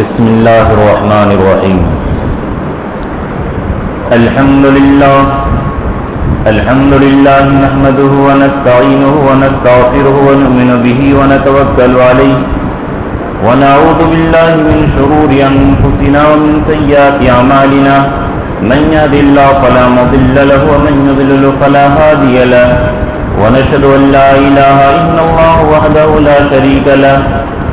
بسم الله الرحمن الرحيم. الحمد لله نحمده ونستعينه ونستغفره ونؤمن به ونتوكل عليه ونعوذ بالله من شرور أنفسنا ومن سيئات أعمالنا. من يهد الله فلا مضل له ومن يضلل فلا هادي له. ونشهد أن لا إله إلا الله وحده لا شريك له.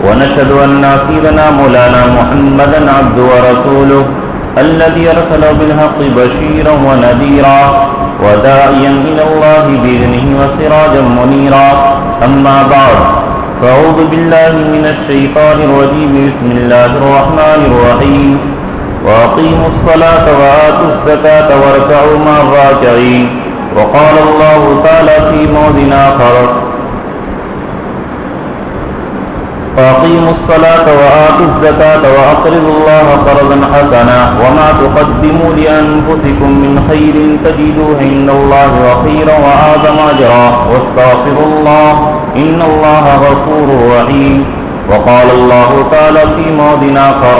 ونشهد أن سيدنا مولانا محمدا عبده ورسوله الذي أرسل بالحق بشيرا ونذيرا وداعيا إلى الله بإذنه وسراجا منيرا. أما بعد، فأعوذ بالله من الشيطان الرجيم. بسم الله الرحمن الرحيم. وأقيموا الصلاة وآتوا الزكاة واركعوا مع الراكعين. وقال الله تعالى في موضع آخر: وأقيموا الصلاة وآتوا الزكاة وأقرضوا الله قرضا حسنا وما تقدموا لأنفسكم من خير تجدوه عند الله خيرا وأعظم أجرا واستغفروا الله إن الله غفور رحيم. وقال الله تعالى في موضع آخر: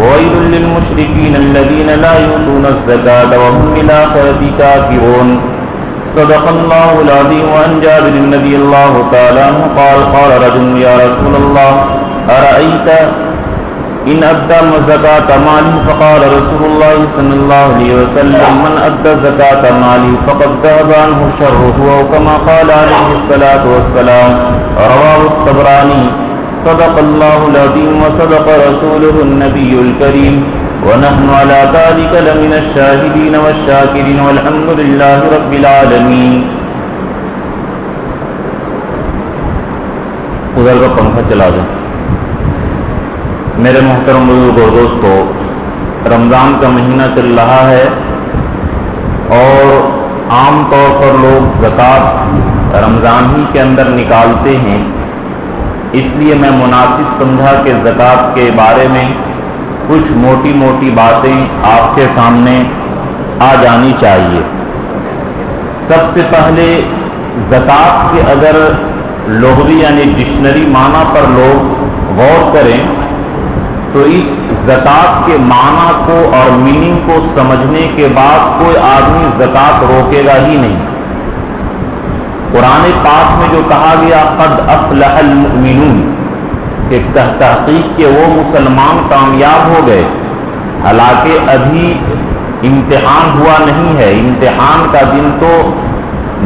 وويل للمشركين الذين لا يؤتون الزكاة وهم بالآخرة كافرون. صدق الله العظيم. وعن جابر رضي الله تعالى عنه قال: قال رجل: يا رسول الله، أرأيت إن أدى زكاة مالي؟ فقال رسول الله صلى الله عليه وسلم: من أدى زكاة مالي فقد ذهب عنه شره، أو كما قال عليه الصلاة والسلام. رواه الطبراني. صدق الله العظيم وصدق رسوله النبي الكريم، ونحن على ذلك لمن الشاهدين والشاكرين والحمد لله رب العالمین. ادھر کا پنکھا چلا دیں. میرے محترم بزرگ اور دوستو، رمضان کا مہینہ چل رہا ہے اور عام طور پر لوگ زکوٰۃ رمضان ہی کے اندر نکالتے ہیں. اس لیے میں مناسب سمجھا کہ زکوٰۃ کے بارے میں کچھ موٹی موٹی باتیں آپ کے سامنے آ جانی چاہیے. سب سے پہلے زکوٰۃ کے اگر لغوی یعنی ڈکشنری معنی پر لوگ غور کریں تو اس زکوٰۃ کے معنی کو اور میننگ کو سمجھنے کے بعد کوئی آدمی زکوٰۃ روکے گا ہی نہیں. قرآن پاک میں جو کہا گیا قد افلح المؤمنون، کہ تحقیق کہ وہ مسلمان کامیاب ہو گئے، حالانکہ ابھی امتحان ہوا نہیں ہے. امتحان کا دن تو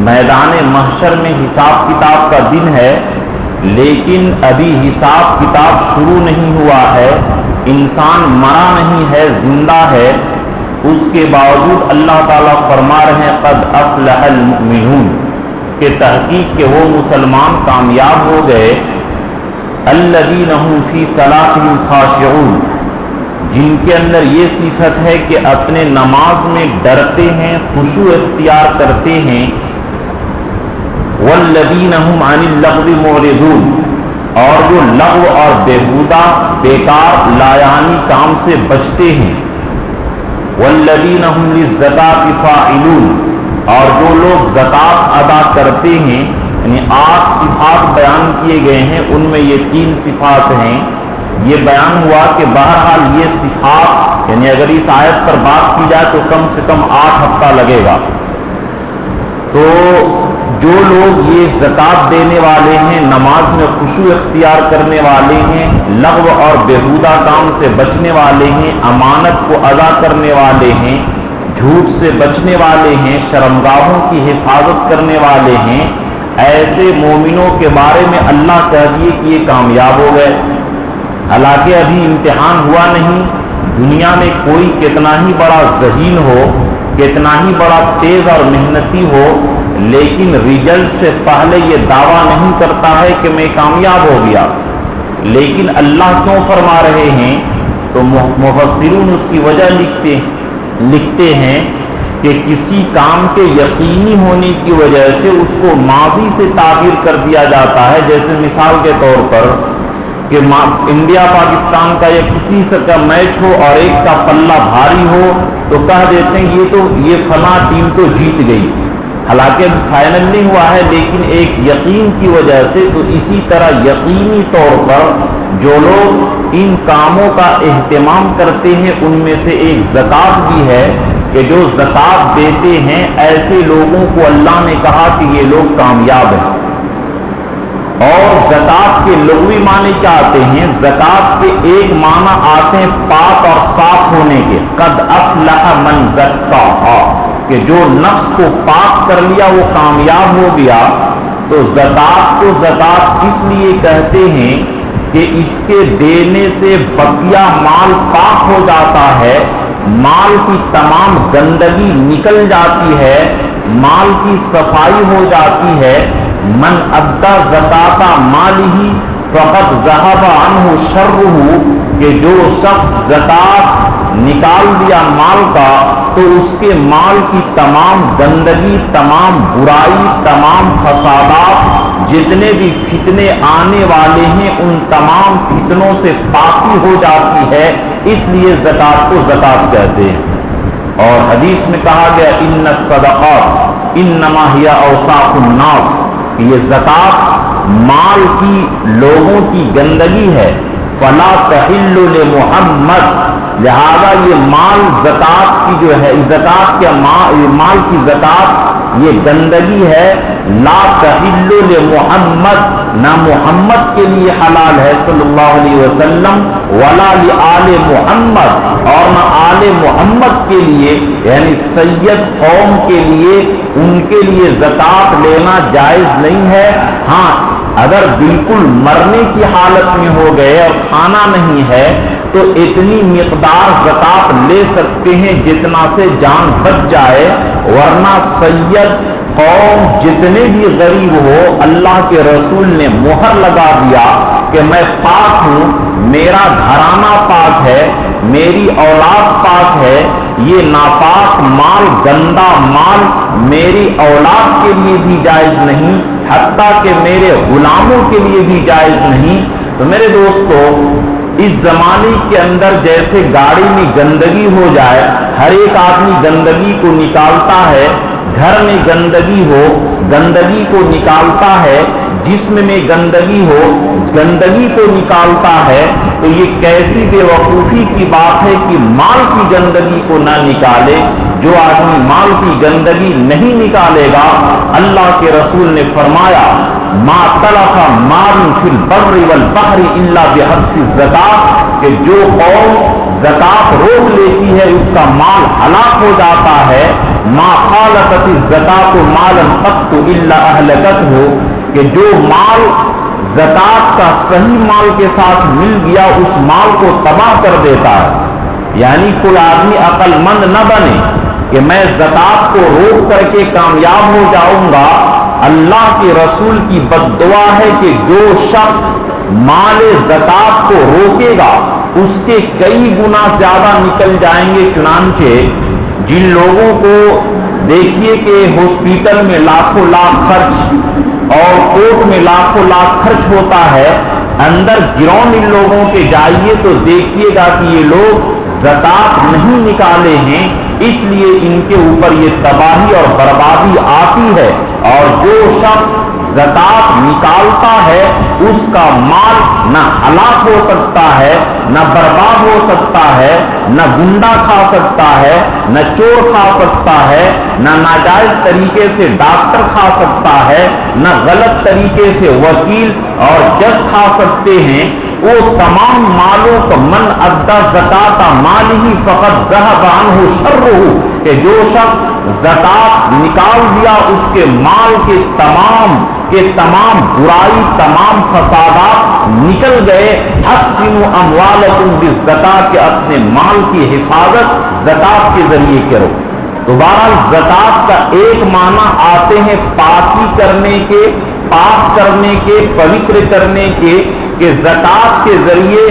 میدان محشر میں حساب کتاب کا دن ہے، لیکن ابھی حساب کتاب شروع نہیں ہوا ہے. انسان مرا نہیں ہے، زندہ ہے. اس کے باوجود اللہ تعالیٰ فرما رہے ہیں قد افلح المؤمنون، کہ تحقیق کہ وہ مسلمان کامیاب ہو گئے. الذین هم فی صلاتهم خاشعون، جن کے اندر یہ صفت ہے کہ اپنے نماز میں ڈرتے ہیں، خشوع اختیار کرتے ہیں. والذین هم عن اللغو معرضون، اور جو لغو اور بیہودہ بیکار لایانی کام سے بچتے ہیں. والذین هم للزکاۃ فاعلون، اور جو لوگ زکوٰۃ ادا کرتے ہیں. یعنی 8 صفات بیان کیے گئے ہیں، ان میں یہ 3 صفات ہیں. یہ بیان ہوا کہ بہرحال یہ صفات یعنی اگر اس آیت پر بات کی جائے تو کم سے کم 8 ہفتہ لگے گا. تو جو لوگ یہ زکوٰۃ دینے والے ہیں، نماز میں خشوع اختیار کرنے والے ہیں، لغو اور بیہودہ کام سے بچنے والے ہیں، امانت کو ادا کرنے والے ہیں، جھوٹ سے بچنے والے ہیں، شرمگاہوں کی حفاظت کرنے والے ہیں، ایسے مومنوں کے بارے میں اللہ کہہ دیے کہ یہ کامیاب ہو گئے. حالانکہ ابھی امتحان ہوا نہیں. دنیا میں کوئی کتنا ہی بڑا ذہین ہو، کتنا ہی بڑا تیز اور محنتی ہو، لیکن رزلٹ سے پہلے یہ دعویٰ نہیں کرتا ہے کہ میں کامیاب ہو گیا. لیکن اللہ کیوں فرما رہے ہیں؟ تو مفسرون اس کی وجہ لکھتے ہیں کہ کسی کام کے یقینی ہونے کی وجہ سے اس کو ماضی سے تعبیر کر دیا جاتا ہے. جیسے مثال کے طور پر کہ انڈیا پاکستان کا یا کسی کا میچ ہو اور ایک کا پلہ بھاری ہو تو کہہ دیتے ہیں یہ فلاں ٹیم تو جیت گئی. حالانکہ فائنل نہیں ہوا ہے لیکن ایک یقین کی وجہ سے. تو اسی طرح یقینی طور پر جو لوگ ان کاموں کا اہتمام کرتے ہیں ان میں سے ایک زکوٰۃ بھی ہے کہ جو زکوٰۃ دیتے ہیں ایسے لوگوں کو اللہ نے کہا کہ یہ لوگ کامیاب ہیں. اور زکوٰۃ کے لغوی معنی کیا آتے ہیں؟ زکوٰۃ کے ایک معنی آتے ہیں پاک اور صاف ہونے کے. قد افلح من زکاھا، کہ جو نفس کو پاک کر لیا وہ کامیاب ہو گیا. تو زکوٰۃ کو زکوٰۃ اس لیے کہتے ہیں کہ اس کے دینے سے بقیہ مال پاک ہو جاتا ہے، مال کی تمام گندگی نکل جاتی ہے، مال کی صفائی ہو جاتی ہے. من ادى زکاۃ مالہ فقد ذهب عنہ شرہ، کہ جو شخص زکوٰۃ نکال دیا مال کا تو اس کے مال کی تمام گندگی، تمام برائی، تمام فسادات، جتنے بھی فتنے آنے والے ہیں ان تمام فتنوں سے پاکی ہو جاتی ہے. اس لیے زکوٰۃ کو زکوٰۃ کہتے ہیں. اور حدیث میں کہا گیا ان الصدقات انما ہی اوساخ الناس، کہ یہ زکوٰۃ مال کی، لوگوں کی گندگی ہے. فلا تحل لمحمد، لہذا یہ مال زکوٰۃ کی جو ہے، زکوٰۃ کے مال کی زکوٰۃ یہ گندگی ہے. لا تحل لمحمد، نہ محمد کے لیے حلال ہے صلی اللہ علیہ وسلم، ولا لآل محمد، اور نہ آل محمد کے لیے یعنی سید قوم کے لیے، ان کے لیے زکوٰۃ لینا جائز نہیں ہے. ہاں اگر بالکل مرنے کی حالت میں ہو گئے اور کھانا نہیں ہے تو اتنی مقدار زکوٰۃ لے سکتے ہیں جتنا سے جان بچ جائے، ورنہ سید قوم جتنے بھی غریب ہو، اللہ کے رسول نے مہر لگا دیا کہ میں پاک ہوں، میرا گھرانہ پاک ہے، میری اولاد پاک ہے، یہ ناپاک مال، گندا مال میری اولاد کے لیے بھی جائز نہیں، حتیٰ کہ میرے غلاموں کے لیے بھی جائز نہیں. تو میرے دوستو، اس زمانے کے اندر جیسے گاڑی میں گندگی ہو جائے، ہر ایک آدمی گندگی کو نکالتا ہے، گھر میں گندگی ہو گندگی کو نکالتا ہے، جسم میں گندگی ہو گندگی کو نکالتا ہے. تو یہ کیسی بے وقوفی کی بات ہے کہ مال کی گندگی کو نہ نکالے. جو آدمی مال کی گندگی نہیں نکالے گا، اللہ کے رسول نے فرمایا ما تلف مال فی البر والبحر الا بحق الزکاۃ، کہ جو قوم زکوٰۃ روک لیتی ہے اس کا مال ہلاک ہو جاتا ہے. ما خالفت الزکاۃ مالا قط الا اہلکتہ، کہ جو مال زکوٰۃ کا صحیح مال کے ساتھ مل گیا اس مال کو تباہ کر دیتا ہے. یعنی کوئی آدمی عقل مند نہ بنے کہ میں زکوٰۃ کو روک کر کے کامیاب ہو جاؤں گا. اللہ کے رسول کی بد دعا ہے کہ جو شخص مال زکوٰۃ کو روکے گا اس کے کئی گنا زیادہ نکل جائیں گے. چنانچہ جن لوگوں کو دیکھیے کہ ہاسپٹل میں لاکھوں لاکھ خرچ اور کورٹ میں لاکھوں لاکھ خرچ ہوتا ہے، اندر گراؤنڈ ان لوگوں کے جائیے تو دیکھیے گا کہ یہ لوگ زکوٰۃ نہیں نکالے ہیں، اس لیے ان کے اوپر یہ تباہی اور بربادی آتی ہے. اور جو شخص زکوٰۃ نکالتا ہے اس کا مال نہ ہلاک ہو سکتا ہے، نہ برباد ہو سکتا ہے، نہ گنڈا کھا سکتا ہے، نہ چور کھا سکتا ہے، نہ ناجائز طریقے سے ڈاکٹر کھا سکتا ہے، نہ غلط طریقے سے وکیل اور جج کھا سکتے ہیں. وہ تمام مالوں کو من ادى زکاۃ مالہ فقد ذهب عنہ شرہ، کہ جو شخص زکوٰۃ نکال دیا اس کے مال کے تمام برائی، تمام فسادات نکل گئے. حسنوا اموالکم بالزکاۃ، کہ اپنے مال کی حفاظت زکوٰۃ کے ذریعے کرو. تو بہرحال زکوٰۃ کا ایک معنی آتے ہیں پاکی کرنے کے، پاک کرنے کے، پوتر کرنے کے، کہ زکوٰۃ کے ذریعے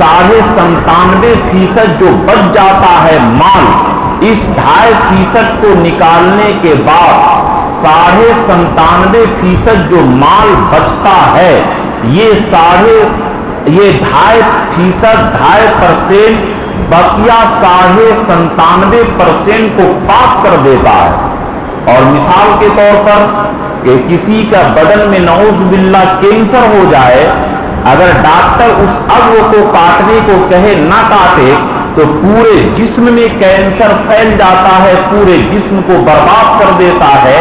97.5% جو بچ جاتا ہے مال، اس 2.5% کو نکالنے کے بعد 97.5% جو مال بچتا ہے یہ 2.5% بقیہ 97.5% کو پاک کر دیتا ہے. اور مثال کے طور پر کہ کسی کا بدن میں نعوذ باللہ کینسر ہو جائے، اگر ڈاکٹر اس عضو کو کاٹنے کو کہے نہ کاٹے تو پورے جسم میں کینسر پھیل جاتا ہے، پورے جسم کو برباد کر دیتا ہے۔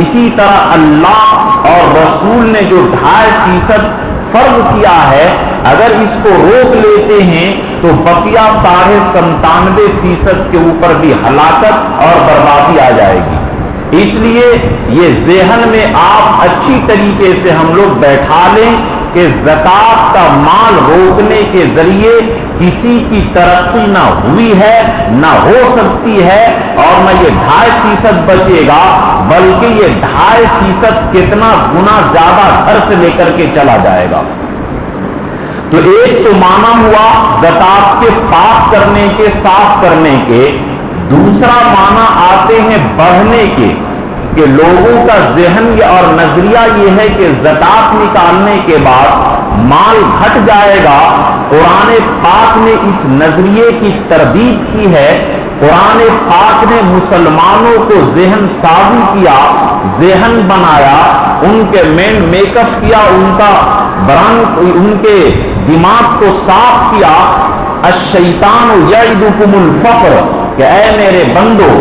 اسی طرح اللہ اور رسول نے جو 2.5% فرض کیا ہے، اگر اس کو روک لیتے ہیں تو بقیہ 97.5% کے اوپر بھی ہلاکت اور بربادی آ جائے گی۔ اس لیے یہ ذہن میں آپ اچھی طریقے سے ہم لوگ بیٹھا لیں کہ زکات کا مال روکنے کے ذریعے کسی کی ترقی نہ ہوئی ہے، نہ ہو سکتی ہے، اور نہ یہ 2.5% بچے گا، بلکہ یہ 2.5% کتنا گنا زیادہ گھر سے لے کر کے چلا جائے گا۔ تو ایک تو معنی ہوا زکات کے پاک کرنے کے، صاف کرنے کے۔ دوسرا معنی آتے ہیں بڑھنے کے، کہ لوگوں کا ذہن اور نظریہ یہ ہے کہ زکات نکالنے کے بعد مال گھٹ جائے گا۔ قرآن پاک نے اس نظریے کی تردید کی ہے۔ قرآن پاک نے مسلمانوں کو ذہن سازی کیا، ذہن بنایا، ان کے مین میک اپ کیا، ان کے دماغ کو صاف کیا۔ الشیطان یعدکم الفقر، کہ اے میرے بندو،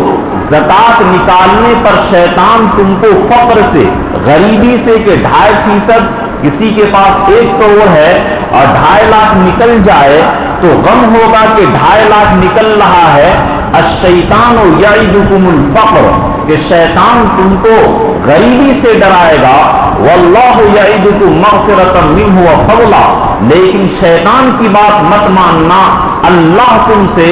زکات نکالنے پر شیطان تم کو فقر سے، غریبی سے، کہ 2.5%، کسی کے پاس 1 کروڑ ہے اور 2.5 لاکھ نکل جائے تو غم ہوگا کہ 2.5 لاکھ نکل رہا ہے۔ الشیطان یعدکم الفقر، کہ شیطان تم کو غریبی سے ڈرائے گا۔ واللہ یعدکم مغفرۃ منہ وفضلا، لیکن شیطان کی بات مت ماننا، اللہ تم سے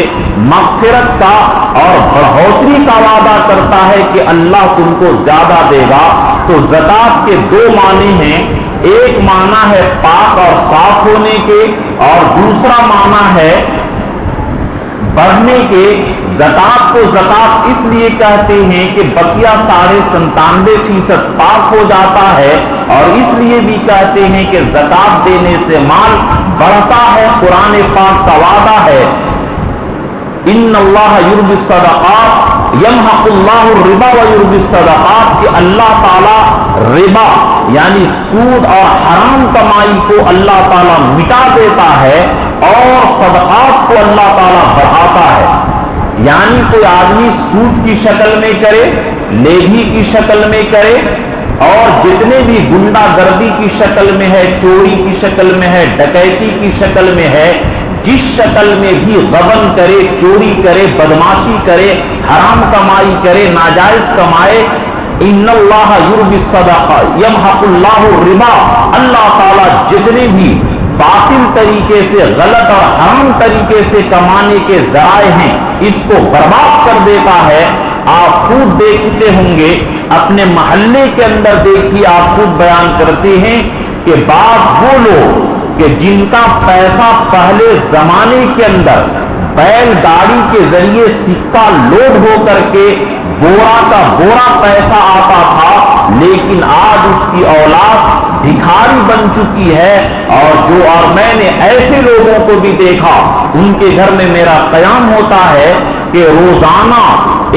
مغفرت کا اور بڑھوتری کا وعدہ کرتا ہے کہ اللہ تم کو زیادہ دے گا۔ تو زکات کے 2 معنی ہیں، ایک معنی ہے پاک اور صاف ہونے کے، اور دوسرا معنی ہے بڑھنے کے۔ زکات کو زکات اس لیے کہتے ہیں کہ بقیہ 97.5% پاک ہو جاتا ہے، اور اس لیے بھی کہتے ہیں کہ زکات دینے سے مال بڑھتا ہے۔ قرآن پاک کا وعدہ ہے، ان اللہ یربی الصدقات یمحق اللہ الربا ویربی الصدقات، کہ اللہ تعالی ربا یعنی سود اور حرام کمائی کو اللہ تعالی مٹا دیتا ہے، اور صدقات کو اللہ تعالی بڑھاتا ہے۔ یعنی کوئی آدمی سود کی شکل میں کرے، لیبی کی شکل میں کرے، اور جتنے بھی گنڈا گردی کی شکل میں ہے، چوری کی شکل میں ہے، ڈکیتی کی شکل میں ہے، جس شکل میں بھی غبن کرے، چوری کرے، بدماشی کرے، حرام کمائی کرے، ناجائز کمائے، ان اللہ یربی الصدقات یمحق اللہ الربا، اللہ تعالیٰ جتنے بھی باطل طریقے سے، غلط اور حرام طریقے سے کمانے کے ذرائع ہیں، اس کو برباد کر دیتا ہے۔ آپ خود دیکھتے ہوں گے، اپنے محلے کے اندر دیکھیے، آپ خود بیان کرتے ہیں کہ بعض وہ لوگ کہ جن کا پیسہ پہلے زمانے کے اندر بیل گاڑی کے ذریعے سکہ لوڈ ہو کر کے بورا کا بورا پیسہ آتا تھا، لیکن آج اس کی اولاد بھکاری بن چکی ہے، اور میں نے ایسے لوگوں کو بھی دیکھا، ان کے گھر میں میرا قیام ہوتا ہے کہ روزانہ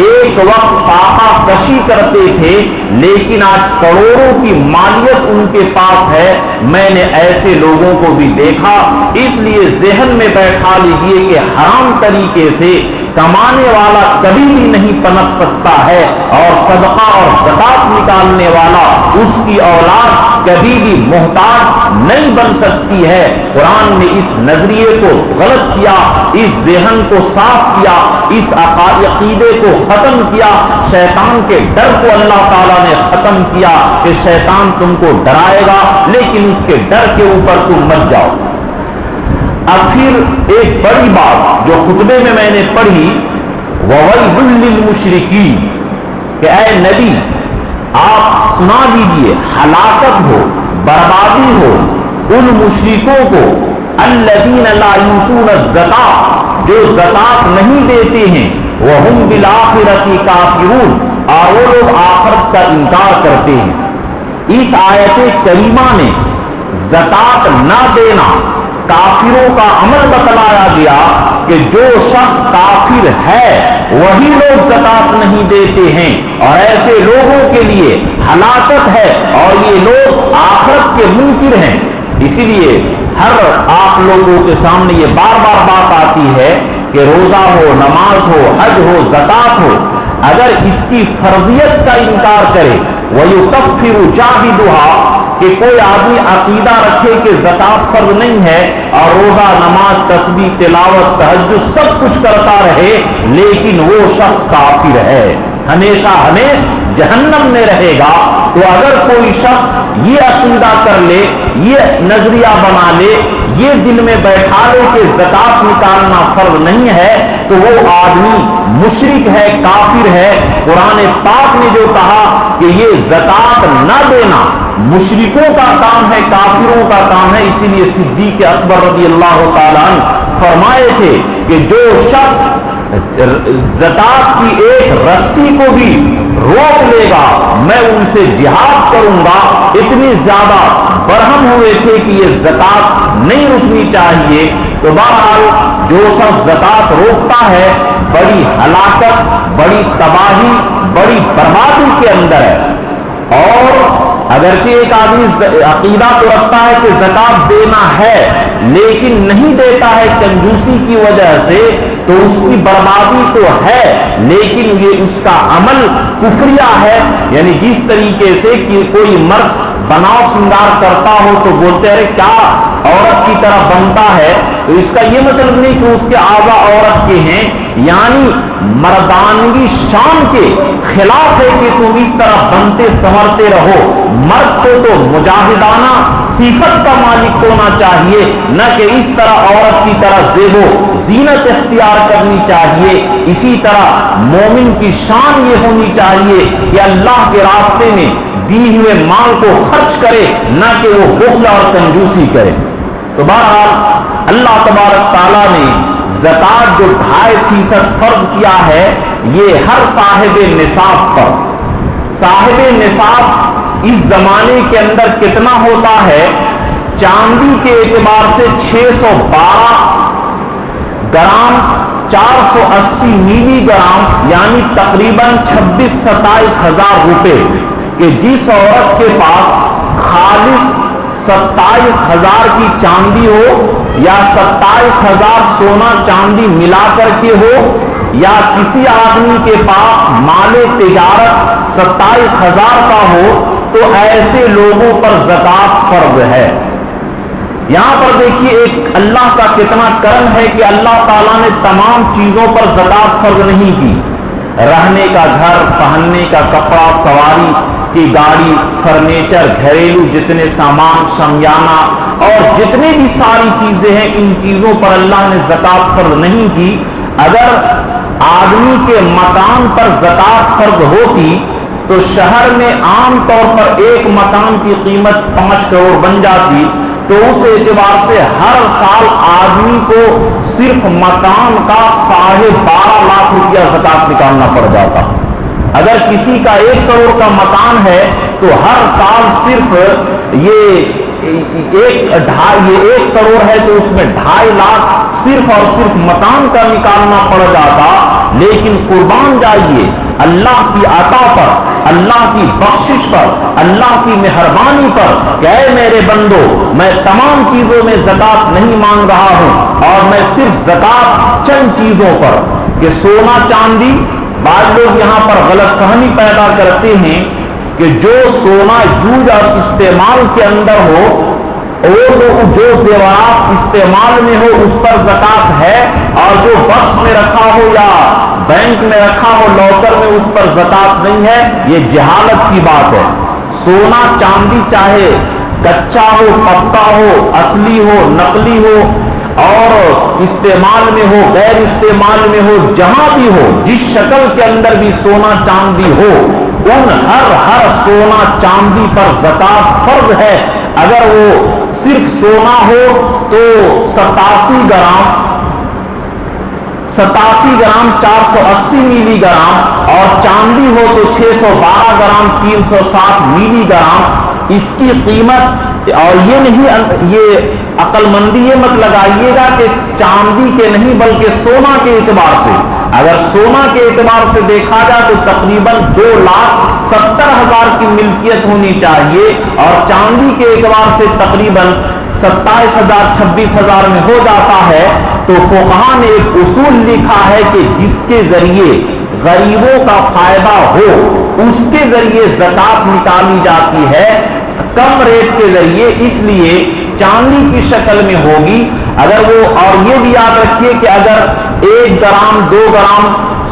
ایک وقت فاقہ کشی کرتے تھے، لیکن آج کروڑوں کی مالیت ان کے پاس ہے۔ میں نے ایسے لوگوں کو بھی دیکھا۔ اس لیے ذہن میں بیٹھا لیجئے کہ حرام طریقے سے کمانے والا کبھی بھی نہیں پنپ سکتا ہے، اور صدقہ اور زکات نکالنے والا، اس کی اولاد کبھی بھی محتاج نہیں بن سکتی ہے۔ قرآن نے اس نظریے کو غلط کیا، اس ذہن کو صاف کیا، اس عقیدے کو ختم کیا، شیطان کے ڈر کو اللہ تعالیٰ نے ختم کیا کہ شیطان تم کو ڈرائے گا، لیکن اس کے ڈر کے اوپر تم مت جاؤ۔ اب پھر ایک بڑی بات جو خطبے میں نے پڑھی، وَوَيْلٌ لِّلْمُشْرِكِينَ، کہ اے نبی آپ سنا دیجئے، ہلاکت ہو، بربادی ہو ان مشرکوں کو، الَّذِينَ لَا يُؤْتُونَ الزَّكَاةَ، جو زکات نہیں دیتے ہیں، وَهُمْ بِالْآخِرَةِ كَافِرُونَ، اور وہ لوگ آخرت کا انکار کرتے ہیں۔ اس آیت کریمہ نے زکات نہ دینا काफिरों का अमल बतलाया गया कि जो शख्स काफिर है वही लोग ज़कात नहीं देते हैं और ऐसे लोगों के लिए हलाकत है और ये लोग आखिरत के मुनकिर हैं। इसीलिए हर आप लोगों के सामने ये बार बार बात आती है कि रोजा हो, नमाज हो, हज हो, ज़कात हो, अगर इसकी फर्जियत का इनकार करे वयुकफ्फिरु जाहिदुहा, कि कोई आदमी अकीदा रखे कि ज़कात फर्ज नहीं है और रोजा, नमाज, तस्बीह, तिलावत, तहज्जुद सब कुछ करता रहे, लेकिन वो शख्स काफिर है, हमेशा जहन्नम में रहेगा। तो अगर कोई शख्स ये अकीदा कर ले, ये नजरिया बना ले, ये दिल में बैठा ले कि ज़कात निकालना फर्ज नहीं है, तो वो आदमी मुशरिक है, काफिर है। कुरान पाक ने जो कहा कि ये ज़कात न देना मुशरिकों का काम है, काफिरों का काम है, इसीलिए सिद्दीक़ अकबर रज़ी अल्लाह तआला अन्हु फरमाए थे कि जो शख्स ज़कात की एक रस्सी को भी रोक लेगा मैं उनसे जिहाद करूंगा। इतनी ज्यादा बरहम हुए थे कि ये ज़कात नहीं रुकनी चाहिए। तो बहरहाल जो शख्स ज़कात रोकता है बड़ी हलाकत, बड़ी तबाही, बड़ी बर्बादी के अंदर है। और अगरचे एक आदमी अकीदा तो रखता है कि ज़कात देना है लेकिन नहीं देता है कंजूसी की वजह से, तो उसकी बर्बादी तो है, लेकिन ये उसका अमल कुफरिया है। यानी जिस तरीके से कि कोई मर्द बनाव श्रृंगार करता हो तो बोलते हैं क्या औरत की तरह बनता है, तो इसका ये मतलब नहीं कि उसके आज़ा औरत के हैं, यानी मर्दानगी शान के खिलाफ है कि तुम इस तरह बनते संवरते रहो। मर्द को तो मुजाहिदाना सिफत का मालिक होना चाहिए, न कि इस तरह औरत की तरह ज़ेबो जीनत इख्तियार करनी चाहिए। इसी तरह मोमिन की शान ये होनी चाहिए कि अल्लाह के रास्ते में दिए हुए माल को खर्च करे, न कि वो बुख़्ल और कंजूसी करे। तो बहरहाल अल्लाह तबारक ताला ने ज़कात जो 2.5% फर्ज किया है ये हर साहिब निसाब पर। साहिब निसाब इस जमाने के अंदर कितना होता है? चांदी के एतबार से 612 ग्राम 480 मिलीग्राम यानी तकरीबन 26-27 हजार रुपए कि जिस औरत के पास खालिस 27,000 की चांदी हो या 27,000 सोना चांदी मिलाकर के हो, या किसी आदमी के पास माले तिजारत 27,000 का हो, तो ऐसे लोगों पर ज़कात फर्ज है। यहां पर देखिए एक अल्लाह का कितना करम है कि अल्लाह ताला ने तमाम चीजों पर ज़कात फर्ज नहीं की। रहने का घर, पहनने का कपड़ा, सवारी की गाड़ी, फर्नीचर, घरेलू जितने सामान, शमियाना और जितनी भी सारी चीजें हैं, इन चीजों पर अल्लाह ने ज़कात फर्ज नहीं की। अगर आदमी के मकान पर ज़कात फर्ज होती तो शहर में आम तौर पर एक मकान की कीमत 5 करोड़ बन जाती, तो उस एतबार से हर साल आदमी को सिर्फ मकान का 12.5 लाख रुपया ज़कात निकालना पड़ जाता। अगर किसी का 1 करोड़ का मकान है तो हर साल सिर्फ ये 1 करोड़ है तो उसमें 2.5 लाख सिर्फ और सिर्फ मकान का निकालना पड़ जाता। लेकिन कुर्बान जाइए अल्लाह की अता पर, अल्लाह की बख्शिश पर, अल्लाह की मेहरबानी पर, कहे मेरे बंदो मैं तमाम चीजों में ज़कात नहीं मांग रहा हूं और मैं सिर्फ ज़कात चंद चीजों पर कि सोना चांदी। बाद लोग यहां पर गलतफहमी पैदा करते हैं कि जो सोना यूज और इस्तेमाल के अंदर हो, और जो जेवरात इस्तेमाल में हो उस पर ज़कात है, और जो बक्स में रखा हो या बैंक में रखा हो लॉकर में उस पर ज़कात नहीं है। ये जहालत की बात है। सोना चांदी चाहे कच्चा हो, पक्का हो, असली हो, नकली हो और इस्तेमाल में हो, गैर इस्तेमाल में हो, जहां भी हो, जिस शक्ल के अंदर भी सोना चांदी हो, उन हर सोना चांदी पर ज़कात फर्ज है। अगर वो सिर्फ सोना हो तो 87 ग्राम 480 मिलीग्राम और चांदी हो तो 612 ग्राम 360 मिलीग्राम। इसकी कीमत اور یہ نہیں، یہ عقل مندی یہ مت لگائیے گا کہ چاندی کے نہیں بلکہ سونا کے اعتبار سے، اگر سونا کے اعتبار سے دیکھا جائے تو تقریباً 2,70,000 کی ملکیت ہونی چاہیے، اور چاندی کے اعتبار سے تقریباً 27,000 26,000 میں ہو جاتا ہے۔ تو فقہا نے ایک اصول لکھا ہے کہ جس کے ذریعے غریبوں کا فائدہ ہو اس کے ذریعے زکات نکالی جاتی ہے، کم ریٹ کے ذریعے، اس لیے چاندی کی شکل میں ہوگی۔ اگر وہ، اور یہ بھی یاد رکھیے کہ اگر 1 گرام 2 گرام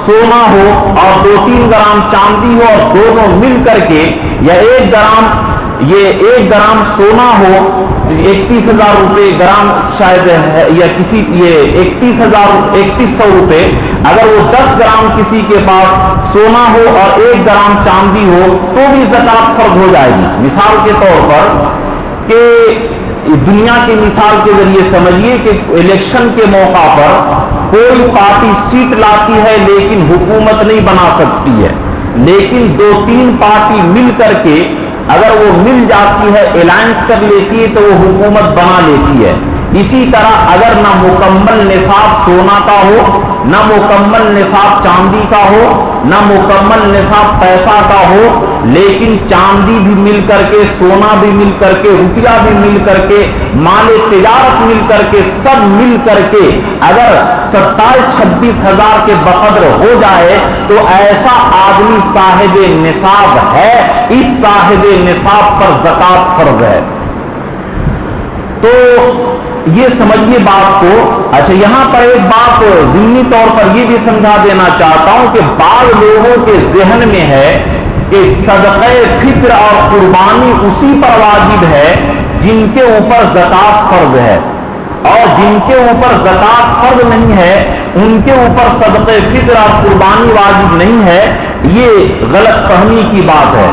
سونا ہو اور 2-3 گرام چاندی ہو اور دونوں مل کر کے، یا 1 گرام، یہ 1 گرام سونا ہو 31,000 روپے گرام شاید ہے، یا کسی، یہ 31,100 روپے، اگر وہ 10 گرام کسی کے پاس سونا ہو اور 1 گرام چاندی ہو تو بھی زکات فرض ہو جائے گی۔ مثال کے طور پر کہ دنیا کی مثال کے ذریعے سمجھیے کہ الیکشن کے موقع پر کوئی پارٹی سیٹ لاتی ہے لیکن حکومت نہیں بنا سکتی ہے، لیکن 2-3 پارٹی مل کر کے اگر وہ مل جاتی ہے، الائنس کر لیتی ہے تو وہ حکومت بنا لیتی ہے۔ اسی طرح اگر نہ مکمل نصاب سونا کا ہو، نہ مکمل نصاب چاندی کا ہو، نہ مکمل نصاب پیسہ کا ہو، لیکن چاندی بھی مل کر کے، سونا بھی مل کر کے، روپیہ بھی مل کر کے، مال تجارت مل کر کے، سب مل کر کے اگر 27,000-26,000 کے بقدر ہو جائے تو ایسا آدمی صاحب نصاب ہے، اس صاحب نصاب پر زکات فرض ہے۔ تو یہ سمجھیے بات کو۔ اچھا، یہاں پر ایک بات ضمنی طور پر یہ بھی سمجھا دینا چاہتا ہوں کہ بعض لوگوں کے ذہن میں ہے کہ صدقہ فطر اور قربانی اسی پر واجب ہے جن کے اوپر زکات فرض ہے، اور جن کے اوپر زکات فرض نہیں ہے ان کے اوپر صدقہ فطر اور قربانی واجب نہیں ہے۔ یہ غلط فہمی کی بات ہے۔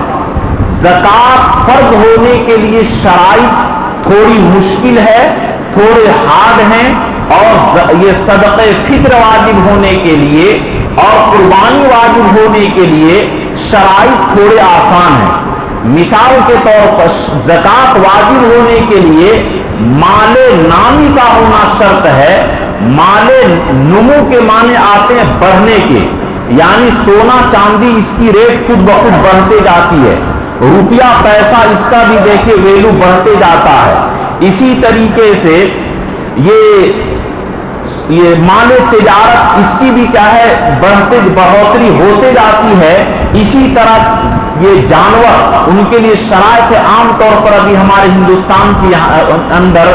زکات فرض ہونے کے لیے شرائط تھوڑی مشکل ہے، تھوڑے ہارڈ ہیں، اور یہ صدقہ فطر واجب ہونے کے لیے اور قربانی واجب ہونے کے لیے شرائط تھوڑے آسان ہیں۔ مثال کے طور پر زکات واجب ہونے کے لیے مال نامی کا ہونا شرط ہے۔ مال نمو کے معنی آتے ہیں بڑھنے کے، یعنی سونا چاندی اس کی ریٹ خود بخود بڑھتے جاتی ہے، روپیہ پیسہ اس کا بھی دیکھیں ویلو بڑھتے جاتا ہے۔ اسی طریقے سے یہ مال تجارت اس کی بھی کیا ہے، بڑھوتری ہوتے جاتی ہے۔ اسی طرح یہ جانور، ان کے لیے شرائط عام طور پر ابھی ہمارے ہندوستان کے اندر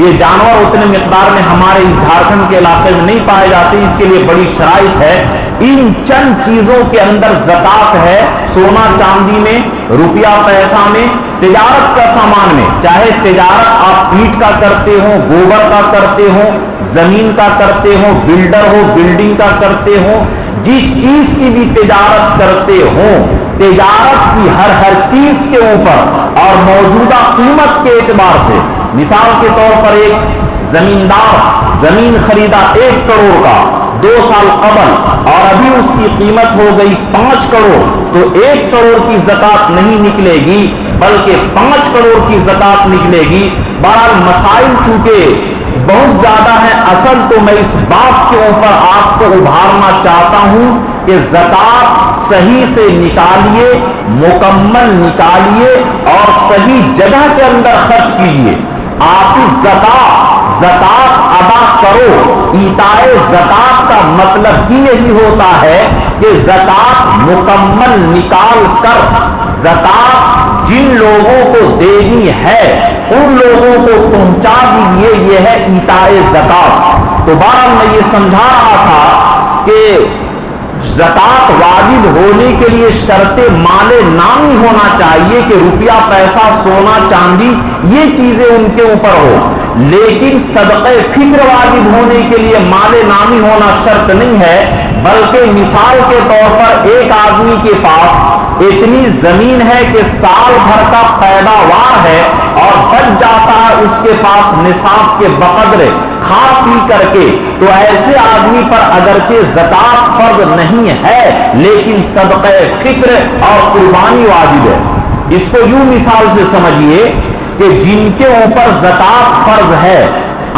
یہ جانور اتنے مقدار میں ہمارے جھارکھنڈ کے علاقے میں نہیں پائے جاتے، اس کے لیے بڑی شرائط ہے۔ ان چند چیزوں کے اندر زکات ہے، سونا چاندی میں، روپیہ پیسہ میں، تجارت کا سامان میں، چاہے تجارت آپ پیٹ کا کرتے ہو، گوبر کا کرتے ہو، زمین کا کرتے ہو، بلڈر ہو بلڈنگ کا کرتے ہو، جس چیز کی بھی تجارت کرتے ہو، تجارت کی ہر چیز کے اوپر اور موجودہ قیمت کے اعتبار سے، مثال کے طور پر ایک زمیندار زمین خریدا 1 کروڑ کا 2 سال قبل اور ابھی اس کی قیمت ہو گئی 5 کروڑ، تو 1 کروڑ کی زکات نہیں نکلے گی بلکہ 5 کروڑ کی زکات نکلے گی۔ بہرحال مسائل چونکہ بہت زیادہ ہے، اصل تو میں اس بات کے اوپر آپ کو ابھارنا چاہتا ہوں کہ زکات صحیح سے نکالیے، مکمل نکالیے اور صحیح جگہ کے اندر خرچ کیجیے۔ آپ زکات ادا کرو۔ ایتائے زکات کا مطلب ہی یہی ہوتا ہے کہ زکات مکمل نکال کر زکات جن لوگوں کو دینی ہے ان لوگوں کو پہنچا دیجیے، یہ ہے ایتائے زکات۔ تو بہرحال میں یہ سمجھا رہا تھا کہ زکات واجب ہونے کے لیے شرط مال نامی ہونا چاہیے کہ روپیہ پیسہ سونا چاندی یہ چیزیں ان کے اوپر ہو، لیکن صدقہ فطر واجب ہونے کے لیے مال نامی ہونا شرط نہیں ہے، بلکہ مثال کے طور پر ایک آدمی کے پاس اتنی زمین ہے کہ سال بھر کا پیداوار ہے اور بچ جاتا ہے اس کے پاس نصاب کے بقدر کھا پی کر کے، تو ایسے آدمی پر اگرچہ زکات فرض نہیں ہے لیکن صدقہ فطر اور قربانی واجب ہے۔ اس کو یوں مثال سے سمجھیے کہ جن کے اوپر زکات فرض ہے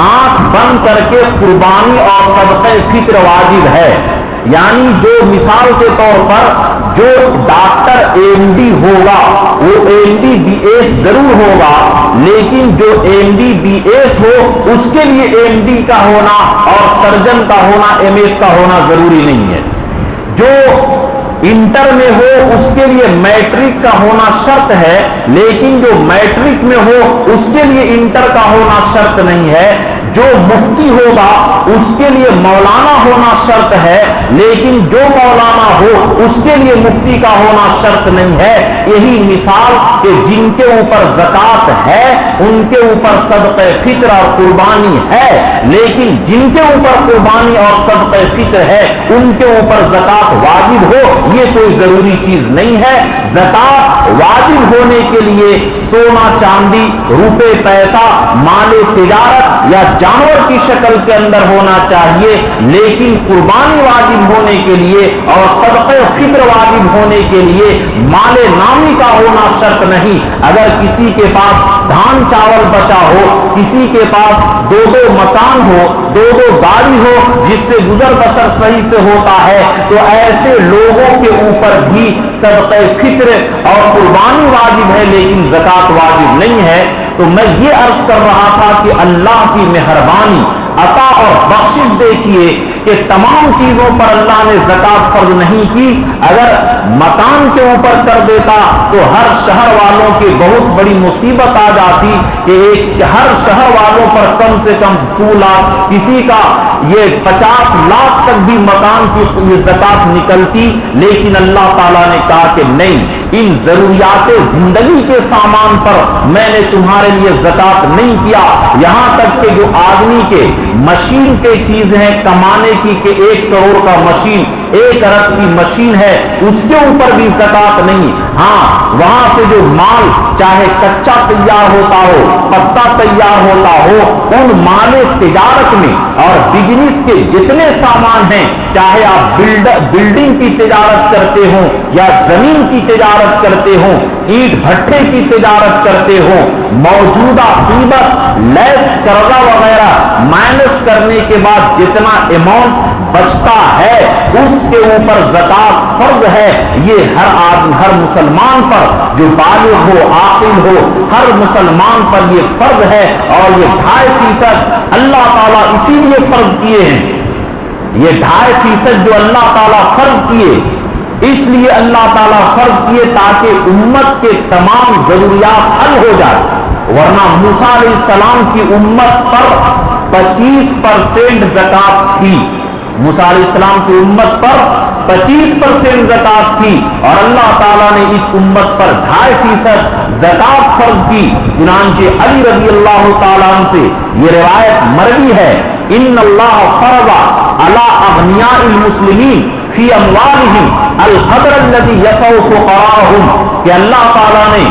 آنکھ بند کر کے قربانی اور صدقہ فطر واجب ہے. یعنی جو مثال کے طور پر جو ڈاکٹر MD ہوگا وہ MBBS ضرور ہوگا, لیکن جو MBBS ہو اس کے لیے MD کا ہونا اور سرجن کا ہونا MS کا ہونا ضروری نہیں ہے. جو انٹر میں ہو اس کے لیے میٹرک کا ہونا شرط ہے, لیکن جو میٹرک میں ہو اس کے لیے انٹر کا ہونا شرط نہیں ہے. جو مفتی ہوگا اس کے لیے مولانا ہونا شرط ہے, لیکن جو مولانا ہو اس کے لیے مفتی کا ہونا شرط نہیں ہے. یہی مثال کہ جن کے اوپر زکات ہے ان کے اوپر صدقہ فطر اور قربانی ہے, لیکن جن کے اوپر قربانی اور صدقہ فطر ہے ان کے اوپر زکات واجب ہو یہ کوئی ضروری چیز نہیں ہے. زکات واجب ہونے کے لیے سونا چاندی روپے پیسہ مال تجارت یا جانور کی شکل کے اندر ہونا چاہیے, لیکن قربانی واجب ہونے کے لیے اور صدقہ فطر واجب ہونے کے لیے مال نامی کا ہونا شرط نہیں. اگر کسی کے پاس دھان چاول بچا ہو, کسی کے پاس 2 مکان ہو, 2 گاڑی ہو جس سے گزر بسر صحیح سے ہوتا ہے, تو ایسے لوگوں کے اوپر بھی صدقہ فطر اور قربانی واجب ہے لیکن زکات واجب نہیں ہے. تو میں یہ عرض کر رہا تھا کہ اللہ کی مہربانی عطا اور بخشش دیکھیے کہ تمام چیزوں پر اللہ نے زکات فرض نہیں کی. اگر مکان کے اوپر کر دیتا تو ہر شہر والوں کی بہت بڑی مصیبت آ جاتی کہ ہر شہر والوں پر کم سے کم 2 لاکھ, کسی کا یہ 50 لاکھ تک بھی مکان کی زکات نکلتی. لیکن اللہ تعالیٰ نے کہا کہ نہیں, ان ضروریات زندگی کے سامان پر میں نے تمہارے لیے زکات نہیں کیا. یہاں تک کہ جو آدمی کے مشین کے چیز ہیں کمانے کی کہ 1 کروڑ کا مشین 1 ارب کی مشین ہے اس کے اوپر بھی زکات نہیں. ہاں وہاں سے جو مال چاہے کچا تیار ہوتا ہو پتا تیار ہوتا ہو, ان مال تجارت میں اور بزنس کے جتنے سامان ہیں, چاہے آپ بلڈنگ کی تجارت کرتے ہوں یا زمین کی تجارت کرتے ہوں, اینٹ بھٹے کی تجارت کرتے ہوں, موجودہ قیمت لیس قرضہ وغیرہ مائنس کرنے کے بعد جتنا اماؤنٹ بچتا ہے اس کے اوپر زکات فرض ہے. یہ ہر آدمی ہر مسلمان پر جو بالغ ہو عاقل ہو ہر مسلمان پر یہ فرض ہے, اور یہ 2.5% اللہ تعالیٰ اسی لیے فرض کیے ہیں. یہ 2.5% جو اللہ تعالیٰ فرض کیے اس لیے اللہ تعالیٰ فرض کیے تاکہ امت کے تمام ضروریات حل ہو جائے. ورنہ موسیٰ علیہ السلام کی امت پر 25% زکات تھی. موسیٰ علیہ السلام کی امت پر 25% زکات تھی اور اللہ تعالیٰ نے اس امت پر 2.5% زکات فرض کی. چنانچہ علی رضی اللہ تعالیٰ عنہ سے یہ روایت مروی ہے, ان اللہ فرض علی اغنیاء المسلمین فی اموالہم القدر الذی یسع فقراءہم, کہ اللہ تعالیٰ نے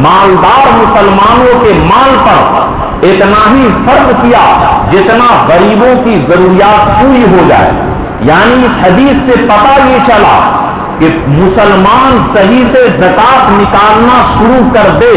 مالدار مسلمانوں کے مال پر اتنا ہی فرض کیا جتنا غریبوں کی ضروریات پوری ہو جائے. یعنی اس حدیث سے پتہ یہ چلا کہ مسلمان صحیح سے زکات نکالنا شروع کر دے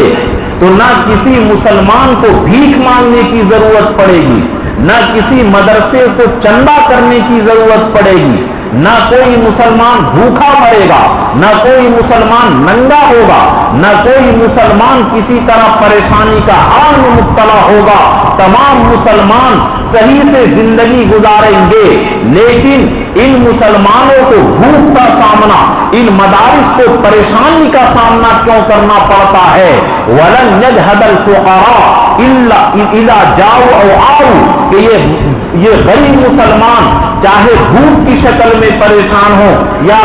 تو نہ کسی مسلمان کو بھیک مانگنے کی ضرورت پڑے گی, نہ کسی مدرسے کو چندہ کرنے کی ضرورت پڑے گی, نہ کوئی مسلمان بھوکا مرے گا, نہ کوئی مسلمان ننگا ہوگا, نہ کوئی مسلمان کسی طرح پریشانی کا حال میں مبتلا ہوگا. تمام مسلمان صحیح سے زندگی گزاریں گے. لیکن ان مسلمانوں کو بھوک کا سامنا, ان مدارس کو پریشانی کا سامنا کیوں کرنا پڑتا ہے؟ وَلَنْ يَجْهَدَ الْفُقَرَاءُ إِلَّا إِذَا جَاءُوا أَوْ آوُوا, کہ یہ غریب مسلمان چاہے بھوک کی شکل میں پریشان ہو یا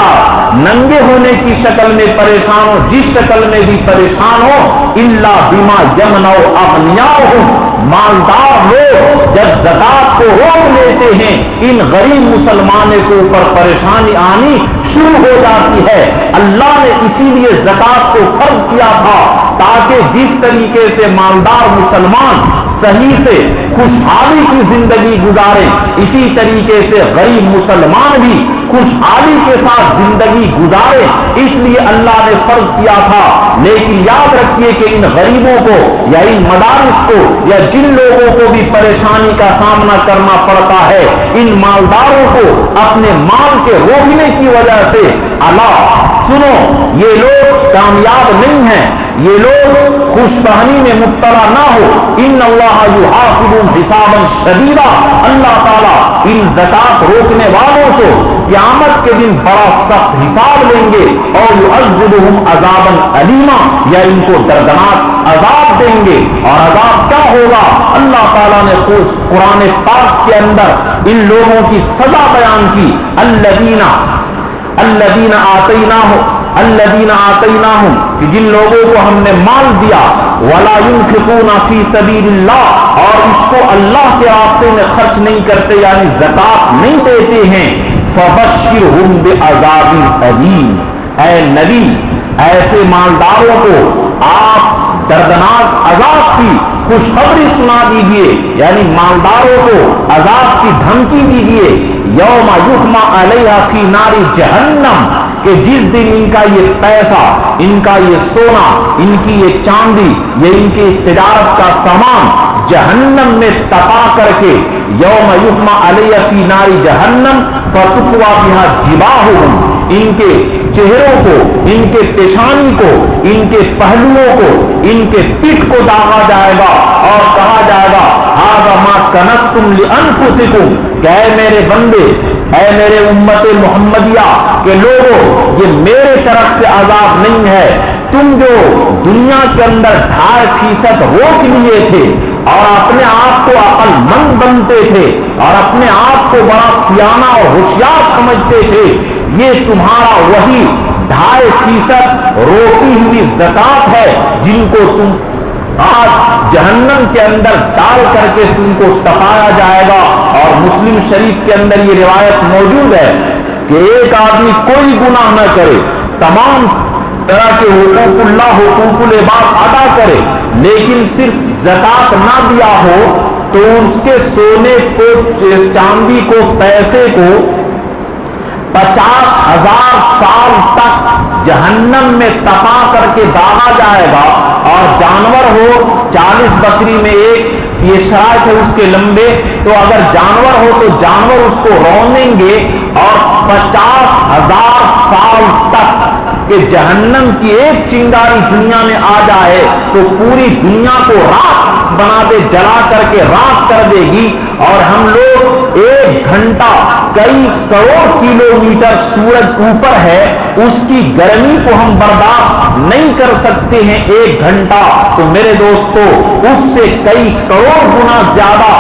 ننگے ہونے کی شکل میں پریشان ہو, جس شکل میں بھی پریشان ہو, الا بما یمنع اغنیاءہم, مالدار لوگ جب زکات کو روک لیتے ہیں ان غریب مسلمانوں کے اوپر پریشانی آنی شروع ہو جاتی ہے. اللہ نے اسی لیے زکات کو فرض کیا تھا تاکہ جس طریقے سے مالدار مسلمان صحیح سے خوشحالی کی زندگی گزارے, اسی طریقے سے غریب مسلمان بھی खुशहाली के साथ जिंदगी गुजारे, इसलिए अल्लाह ने फर्ज किया था। लेकिन याद रखिए कि इन गरीबों को या इन मदारिस को या जिन लोगों को भी परेशानी का सामना करना पड़ता है, इन मालदारों को अपने माल के रोकने की वजह से अल्लाह सुनो, ये लोग कामयाब नहीं हैं, ये लोग खुशबहनी में मुब्तला ना हो। इन अल्लाह युहासिबुहुम हिसाबन शदीदा, अल्लाह ताला इन ज़कात रोकने वालों को क़यामत के दिन बड़ा सख्त हिसाब लेंगे और युअज़्ज़िबुहुम अज़ाबन अलीमा, या इनको दर्दनाक अजाब देंगे। और अजाब क्या होगा? अल्लाह ताला ने कुरान पाक के अंदर इन लोगों की सजा बयान की, अल्लज़ीना आतैनाहुम, कि जिन लोगों को हमने माल दिया, वला युनफिकूना फी सबीलिल्लाह, और इसको अल्लाह के रास्ते में खर्च नहीं करते, यानी ज़कात नहीं देते हैं, फबश्शिरहुम बिअज़ाबिन अलीम, ऐ नबी ऐसे मालदारों को आप दर्दनाक अजाब की खुशखबरी सुना दीजिए, यानी मालदारों को अजाब की धमकी दीजिए। यौमा युहमा अलैहा फी नारी जहन्नम, कि जिस दिन इनका ये पैसा, इनका ये सोना, इनकी ये चांदी, ये इनकी तिजारत का सामान जहन्नम में तपा करके, यौमा युहमा अलैहा फी नारी जहन्नम फतुक्वा बिहा जिबाहुहुम, इनके चेहरों को, इनके पेशानी को, इनके पहलुओं को, इनके पीठ को दागा जाएगा और कहा जाएगा हाज़ा मा कनज़्तुम लिअन्फुसिकुम, कि ऐ मेरे बंदे, ऐ मेरे उम्मत मोहम्मदिया के लोगों, ये मेरे तरफ से अजाब नहीं है। तुम जो दुनिया के अंदर 2.5% रोक लिए थे और अपने आप को अक्लमंद बनते थे और अपने आप को बड़ा सियाना और होशियार समझते थे, ये तुम्हारा वही 2.5% रोकी हुई ज़कात है, जिनको तुम आज जहन्नम के अंदर डाल करके तुमको तपाया जाएगा। और मुस्लिम शरीफ के अंदर ये रिवायत मौजूद है कि एक आदमी कोई गुनाह न करे, तमाम तरह के हुकूकुल इबाद अदा करे, लेकिन सिर्फ ज़कात ना दिया हो तो उसके सोने को, चांदी को, पैसे को 50,000 साल तक जहन्नम में तपा करके दागा जाएगा। और जानवर हो, 40 बकरी में एक, ये शराइत है उसके लंबे, तो अगर जानवर हो तो जानवर उसको रौंदेंगे और 50,000 साल तक के जहन्नम की एक चिंगारी दुनिया में आ जाए तो पूरी दुनिया को राख बना दे, जला करके राख कर देगी। और हम लोग 1 घंटा कई करोड़ किलोमीटर सूरज ऊपर है, उसकी गर्मी को हम बर्दाश्त नहीं कर सकते हैं 1 घंटा, तो मेरे दोस्तों उससे कई करोड़ गुना ज्यादा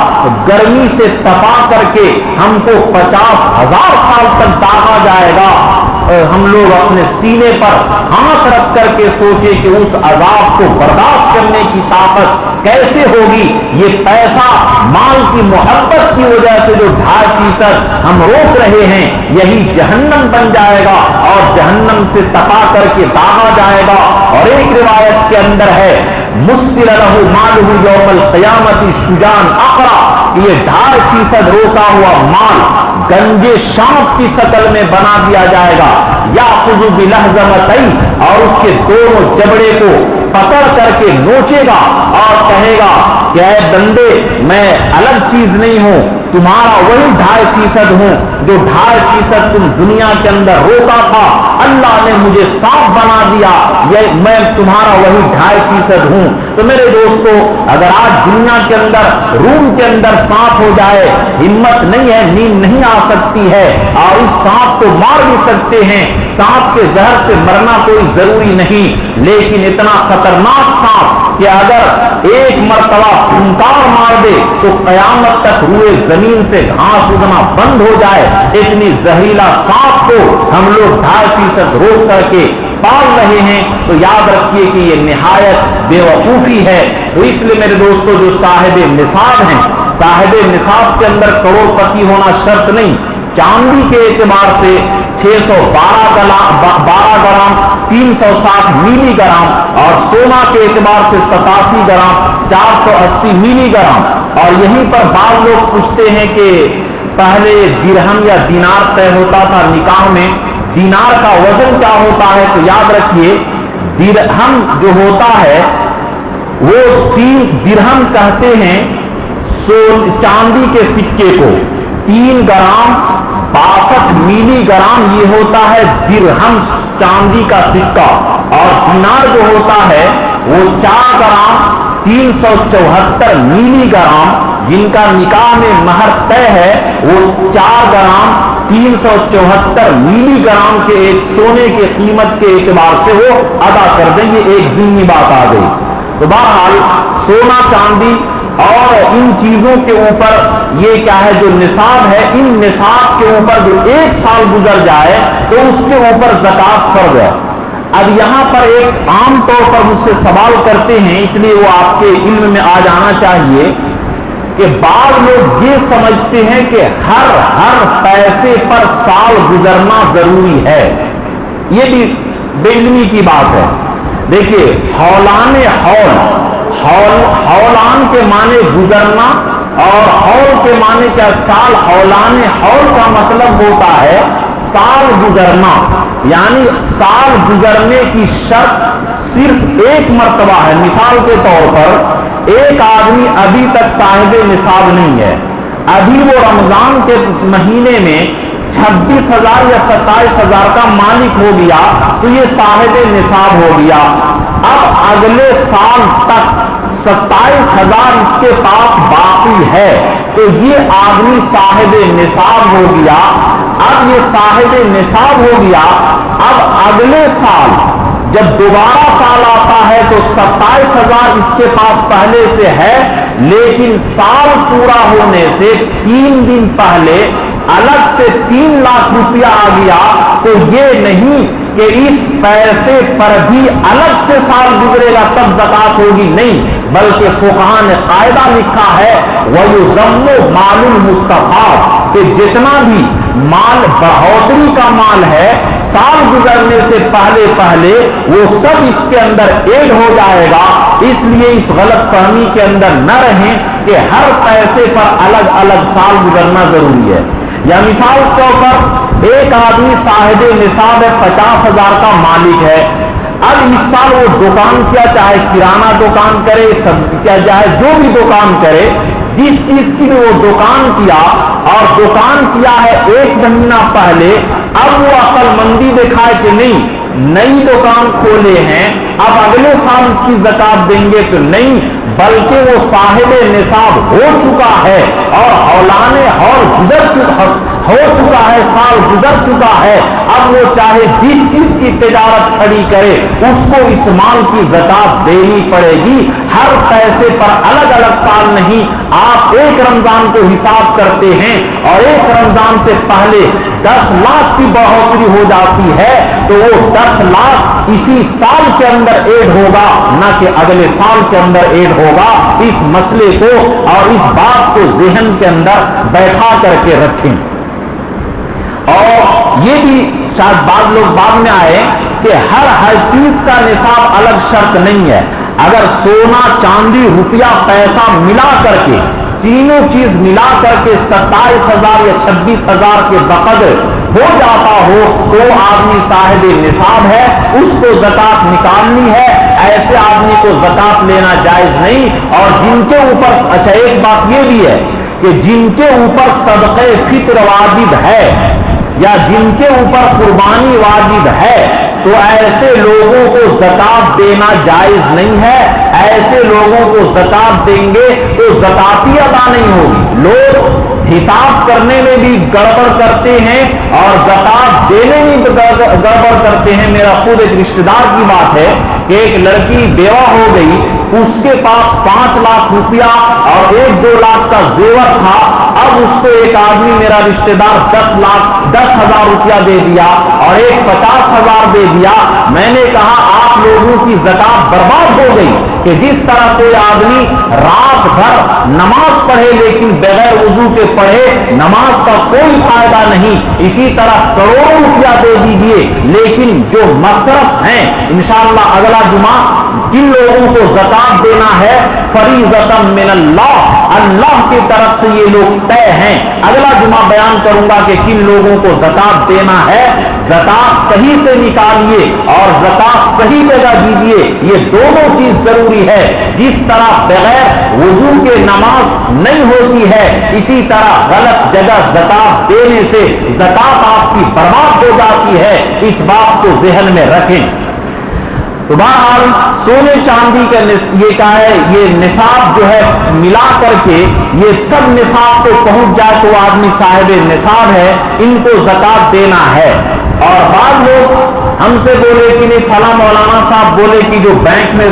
गर्मी से तपा करके हमको 50,000 साल तक दागा जाएगा। हम लोग अपने सीने पर हाथ रख करके सोचे कि उस अजाब को बर्दाश्त करने की ताकत कैसे होगी। ये पैसा, माल की मोहब्बत की वजह से जो 2.5% हम रोक रहे हैं, यही जहन्नम बन जाएगा और जहन्नम से तपा करके दागा जाएगा। और एक रिवायत के अंदर है मुस्तिल लहू मालहू यौमल क़यामती शुजान अक़रा, ये 2.5% रोका हुआ माल गंजे सांप की शक्ल में बना दिया जाएगा। या खुजू बिलहज़मतई, और उसके दोनों जबड़े को पकड़ करके नोचेगा और कहेगा कि ऐ बंदे, मैं अलग चीज नहीं हूं, तुम्हारा वही 2.5% हूं जो 2.5% तुम दुनिया के अंदर रोका था, अल्लाह ने मुझे सांप बना दिया, ये मैं तुम्हारा वही 2.5% हूं। तो मेरे दोस्तों, अगर आज दुनिया के अंदर, रूम के अंदर सांप हो जाए, हिम्मत नहीं है, नींद नहीं आ सकती है और इस सांप को मार भी सकते हैं। सांप के जहर से मरना कोई जरूरी नहीं, लेकिन इतना खतरनाक सांप कि अगर एक मर्तबा फुंकार मार दे तो कयामत तक रूए जमीन से घास उगना बंद हो जाए, इतनी जहरीला सांप को हम लोग 2.5% रोक करके पाल रहे हैं, तो याद रखिए कि ये निहायत बेवकूफी है। तो इसलिए मेरे दोस्तों, जो साहिब निसाब हैं, साहिब निसाब के अंदर करोड़पति होना शर्त नहीं, चांदी के एतबार से 612 ग्राम 360 मिलीग्राम और सोना के एतबार से 87 ग्राम 480 मिलीग्राम। और यहीं पर बाद लोग पूछते हैं कि पहले दिरहम या दीनार तय होता था निकाह में। दीनार का वजन क्या होता है तो याद रखिए, दिरहम जो होता है वो 3 दिरहम कहते हैं चांदी के सिक्के को। 3 ग्राम 62 मिलीग्राम ये होता है दिरहम चांदी का सिक्का। और दीनार जो होता है वो 4 ग्राम 374 मिलीग्राम, जिनका निकाह में महर तय है वो 4 ग्राम 374 मिलीग्राम के एक सोने के कीमत के एतबार से वो अदा कर देंगे। एक दिनी बात आ गई। तो बहरहाल सोना चांदी और इन चीजों के ऊपर ये क्या है जो निसाब है, इन निसाब के ऊपर जो 1 साल गुजर जाए तो उसके ऊपर ज़कात फर्ज है। अब यहां पर एक आम तौर पर मुझसे सवाल करते हैं, इसलिए वो आपके इल्म में आ जाना चाहिए कि बाद लोग ये समझते हैं कि हर पैसे पर साल गुजरना जरूरी है। ये भी बेइल्मी की बात है। देखिए हौलाने हौलान के माने गुजरना और हौल के माने क्या साल। हौलाने हौल का मतलब होता है साल गुजरना, यानी साल गुजरने की शर्त सिर्फ एक मर्तबा है। मिसाल के तौर पर एक आदमी अभी तक साहिब निसाब नहीं है, अभी वो रमजान के महीने में 26,000 या 27,000 का मालिक हो गया तो ये साहिब निसाब हो गया। अब अगले साल तक 27,000 इसके पास बाकी है तो ये आदमी साहिब निसाब हो गया। अब ये साहिब निसाब हो गया, अब अगले साल जब दोबारा साल आता है तो 27,000 इसके पास पहले से है, लेकिन साल पूरा होने से 3 दिन पहले अलग से 3 लाख रुपया आ गया। तो ये नहीं कि इस पैसे पर भी अलग से साल गुजरेगा तब ज़कात होगी, नहीं, बल्कि फुक़हा ने कायदा लिखा है वयुज़म्मु मालुल मुस्तफ़ा, कि जितना भी माल बढ़ोतरी का माल है साल गुजरने से पहले पहले वो सब इसके अंदर ऐड हो जाएगा। इसलिए इस गलत फहमी के अंदर न रहें कि हर पैसे पर अलग अलग साल गुजरना जरूरी है। या मिसाल के तौर पर एक आदमी साहिब निसाब है, 50,000 का मालिक है। अब इस साल वो दुकान किया, चाहे किराना दुकान करे, क्या चाहे जो भी दुकान करे, जिस चीज की वो दुकान किया और दुकान किया है 1 महीना पहले, अब वो अक्लमंदी दिखाए कि नहीं नई दुकान खोले हैं अब अगले साल की ज़कात देंगे तो नहीं, बल्कि वो साहिब निसाब हो चुका है और औलाने और हो चुका है, साल गुजर चुका है। अब वो चाहे जिस चीज की तिजारत खड़ी करे उसको इस माल की ज़कात देनी पड़ेगी। हर पैसे पर अलग अलग साल नहीं। आप एक रमजान को हिसाब करते हैं और एक रमजान से पहले 10 लाख की बढ़ोतरी हो जाती है तो वो 10 लाख इसी साल के अंदर ऐड होगा, न कि अगले साल के अंदर ऐड होगा। इस मसले को और इस बात को ज़हन के अंदर बैठा करके रखें। और ये भी शायद बाद लोग बाद में आए कि हर चीज का निसाब अलग शर्त नहीं है। अगर सोना चांदी रुपया पैसा मिला करके तीनों चीज मिला करके 27,000 या 26,000 के बकदर हो जाता हो तो आदमी साहिब निसाब है, उसको ज़कात निकालनी है। ऐसे आदमी को ज़कात लेना जायज नहीं। और जिनके ऊपर, अच्छा एक बात ये भी है कि जिनके ऊपर सदक़े फित्र वाजिब है या जिनके ऊपर कुर्बानी वाजिब है तो ऐसे लोगों को ज़कात देना जायज नहीं है। ऐसे लोगों को ज़कात देंगे तो ज़कात ही अदा नहीं होगी। लोग हिसाब करने में भी गड़बड़ करते हैं और ज़कात देने में भी गड़बड़ करते हैं। मेरा खुद एक रिश्तेदार की बात है कि एक लड़की बेवा हो गई, उसके पास 5 लाख रुपया और 1-2 लाख का जेवर था। अब उसको एक आदमी मेरा रिश्तेदार 10 लाख 10,000 रुपया दे दिया और एक 50,000 दे दिया, मैंने कहा आप लोगों की ज़कात बर्बाद हो गई। कि जिस तरह कोई आदमी रात भर नमाज पढ़े लेकिन बगैर वजू के पढ़े, नमाज का कोई फायदा नहीं, इसी तरह करोड़ों रुपया दे दीजिए लेकिन जो मसरफ हैं, इंशाअल्लाह अगला जुमा किन लोगों को ज़कात देना है, फरीज़तम मिनल्लाह, अल्लाह की तरफ से ये लोग तय हैं। अगला जुमा बयान करूंगा कि किन लोगों को ज़कात देना है। ज़कात सही से निकालिए और ज़कात सही जगह दीजिए, ये दोनों चीज जरूरी है। जिस तरह बगैर वजू के नमाज नहीं होती है, इसी तरह गलत जगह ज़कात देने से ज़कात आपकी बर्बाद हो जाती है। इस बात को ज़हन में रखें। तो बहरहाल सोने चांदी का ये क्या है, ये निसाब जो है मिला करके ये सब निसाब को पहुंच जाए तो आदमी साहिब निसाब है, इनको ज़कात देना है। और बाद लोग हमसे बोले कि नहीं, फला मौलाना साहब बोले कि जो बैंक में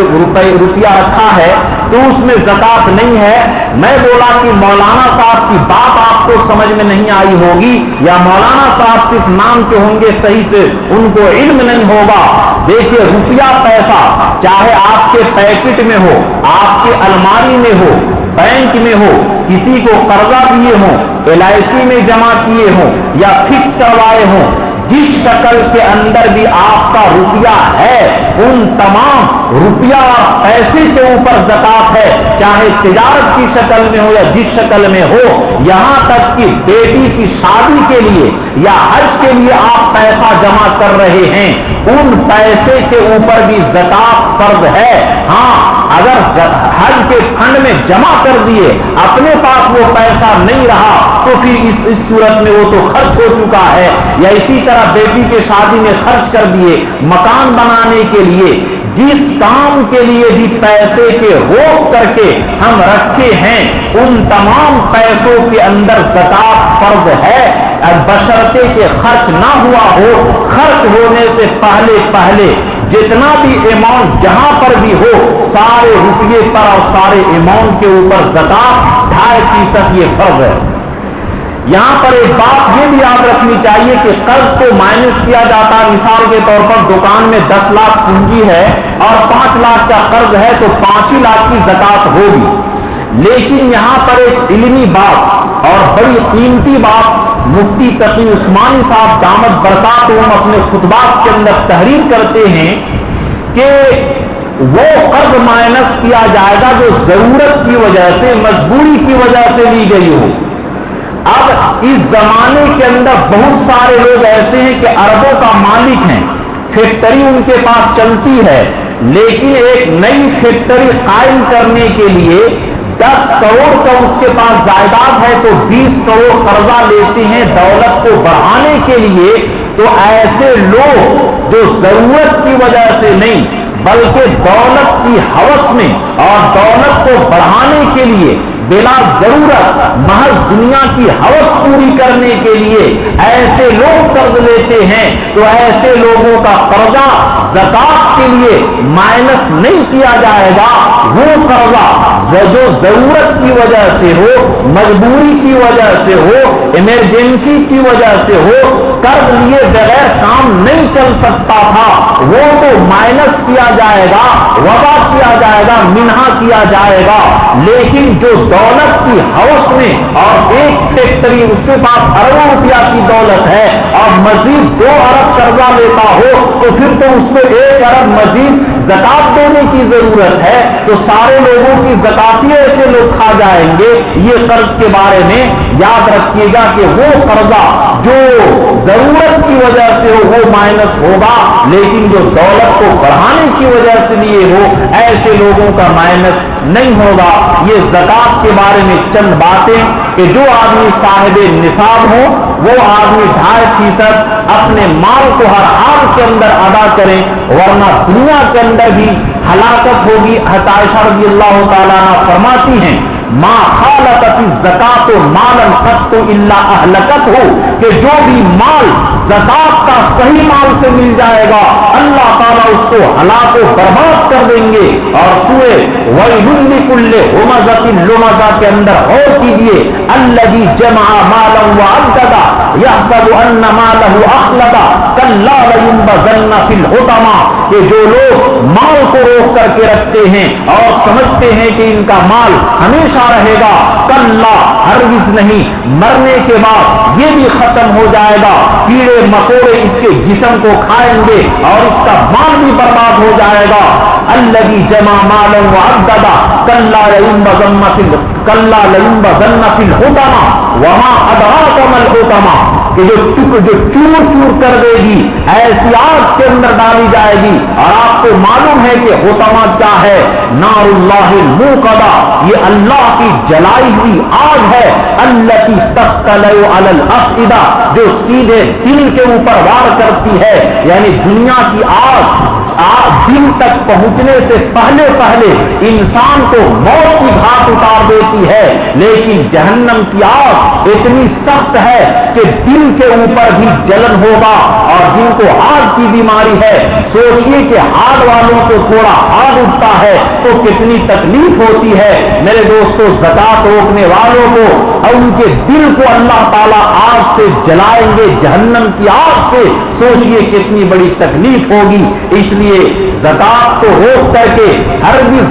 रुपया रखा है तो उसमें ज़कात नहीं है। मैं बोला कि मौलाना साहब की बात आपको समझ में नहीं आई होगी, या मौलाना साहब किस नाम के होंगे सही से उनको इल्म नहीं होगा। देखिए, रुपया पैसा चाहे आपके पैकेट में हो, आपके अलमारी में हो, बैंक में हो, किसी को कर्जा दिए हो, LIC में जमा किए हो या फिक्स करवाए हो, जिस शक्ल के अंदर भी आपका रुपया है, उन तमाम रुपया और पैसे के ऊपर ज़कात है, चाहे तिजारत की शक्ल में हो या जिस शक्ल में हो। यहां तक कि बेटी की शादी के लिए या हज के लिए आप पैसा जमा कर रहे हैं, उन पैसे के ऊपर भी ज़कात फर्ज है। हाँ, अगर हज के फंड में जमा कर दिए, अपने पास वो पैसा नहीं रहा, तो फिर इस सूरत में वो तो खर्च हो चुका है। या इसी तरह बेटी के शादी में खर्च कर दिए, मकान बनाने के लिए, जिस काम के लिए भी पैसे के रोक करके हम रखे हैं, उन तमाम पैसों के अंदर ज़कात फर्ज है, बशर्ते के खर्च ना हुआ हो। खर्च होने से पहले जितना भी अमाउंट जहां पर भी हो, सारे रुपये पर और सारे अमाउंट के ऊपर ज़कात 2.5% ये फर्ज है। यहां पर एक बात यह भी याद रखनी चाहिए कि कर्ज को माइनस किया जाता है। मिसाल के तौर पर दुकान में 10 लाख पूंजी है और 5 लाख का कर्ज है, तो 5 ही लाख की ज़कात होगी। लेकिन यहां पर एक इल्मी बात और बड़ी कीमती बात मुफ्ती तकी उस्मानी साहब दामद बरकातुहुम अपने खुतबात के अंदर तहरीर करते हैं कि वो कर्ज माइनस किया जाएगा जो जरूरत की वजह से, मजबूरी की वजह से ली गई हो। अब इस जमाने के अंदर बहुत सारे लोग ऐसे हैं कि अरबों का मालिक हैं, फैक्ट्री उनके पास चलती है, लेकिन एक नई फैक्ट्री कायम करने के लिए 10 करोड़ का उसके पास जायदाद है, तो 20 करोड़ कर्जा लेते हैं दौलत को बढ़ाने के लिए। तो ऐसे लोग जो जरूरत की वजह से नहीं बल्कि दौलत की हवस में और दौलत को बढ़ाने के लिए बिना जरूरत महज दुनिया की हवस पूरी करने के लिए ऐसे लोग कर्ज लेते हैं, तो ऐसे लोगों का कर्जा ज़कात के लिए माइनस नहीं किया जाएगा। वो कर्जा जो जरूरत की वजह से हो, मजबूरी की वजह से हो, इमरजेंसी की वजह से हो, कर्ज लिए बगैर काम नहीं चल सकता था, वो तो माइनस किया जाएगा, वबा किया जाएगा, मिन्हा किया जाएगा। लेकिन जो दौलत की हवस में और एक फैक्ट्री उसके पास अरबों रुपया की दौलत है और मजीद 2 अरब कर्जा लेता हो, तो फिर तो उसको 1 अरब मजीद ज़कात देने की जरूरत है। तो सारे लोगों की ज़काती ऐसे लोग खा जाएंगे। ये कर्ज के बारे में याद रखिएगा कि वो कर्जा जो जरूरत की वजह से हो वो माइनस होगा, लेकिन जो दौलत को बढ़ाने की वजह से लिए हो ऐसे लोगों का माइनस नहीं होगा। ये ज़कात के बारे में चंद बातें कि जो आदमी साहिब निसाब हो वो आदमी 2.5% अपने माल को हर हाल के अंदर अदा करें, वरना दुनिया के अंदर भी हलाकत होगी। आयशा रज़ियल्लाहु ताला अन्हा फरमाती हैं, मा खालत ज़कात मालन क़त्तु इल्ला अहलकत हो, कि जो भी माल ज़कात का सही माल से मिल जाएगा, अल्लाह ताला उसको हलाक व बर्बाद कर देंगे। और सूरे वैलुन लिकुल्लि हुमज़तिन लुमज़ा के अंदर और कीजिए, अल्लज़ी जमअ मालन व अद्ददा यहसबु अन्ना मालहु अखलदा कल्ला लयुंबज़न्ना फिल हुतमा, कि जो लोग माल को रोक करके रखते हैं और समझते हैं कि इनका माल हमेशा रहेगा, कल्ला हरगिज़ नहीं, मरने के बाद ये भी खत्म हो जाएगा, कीड़े मकोड़े इसके जिस्म को खाएंगे और इसका माल भी बर्बाद हो जाएगा। अल्लज़ी जमा मालन व अद्ददा कल्ला लयुंबज़न्ना फिल हुतमा वमा अदराका मल हुतमा, कि जो चूर चूर कर देगी, ऐसी आग के अंदर डाली जाएगी। और आपको मालूम है कि हुतमा क्या है? नारुल्लाहिल मूक़दा, ये अल्लाह की जलाई हुई आग है। अल्लती तस्तलउ अलल अफ़इदा, जो सीधे दिल के ऊपर वार करती है, यानी दुनिया की आग दिल तक पहुंचने से पहले पहले इंसान को मौत की घाट उतार देती है। लेकिन जहन्नम की आग इतनी सख्त है कि दिल के ऊपर भी जलन होगा। और जिनको हार्ट की बीमारी है, सोचिए कि हार्ट वालों को थोड़ा हार्ट उठता है तो कितनी तकलीफ होती है। मेरे दोस्तों, ज़कात रोकने वालों को और उनके दिल को अल्लाह ताला आग से जलाएंगे, जहन्नम की आग से। सोचिए कितनी बड़ी तकलीफ होगी। इसलिए ज़कात को रोक करके हरगिज़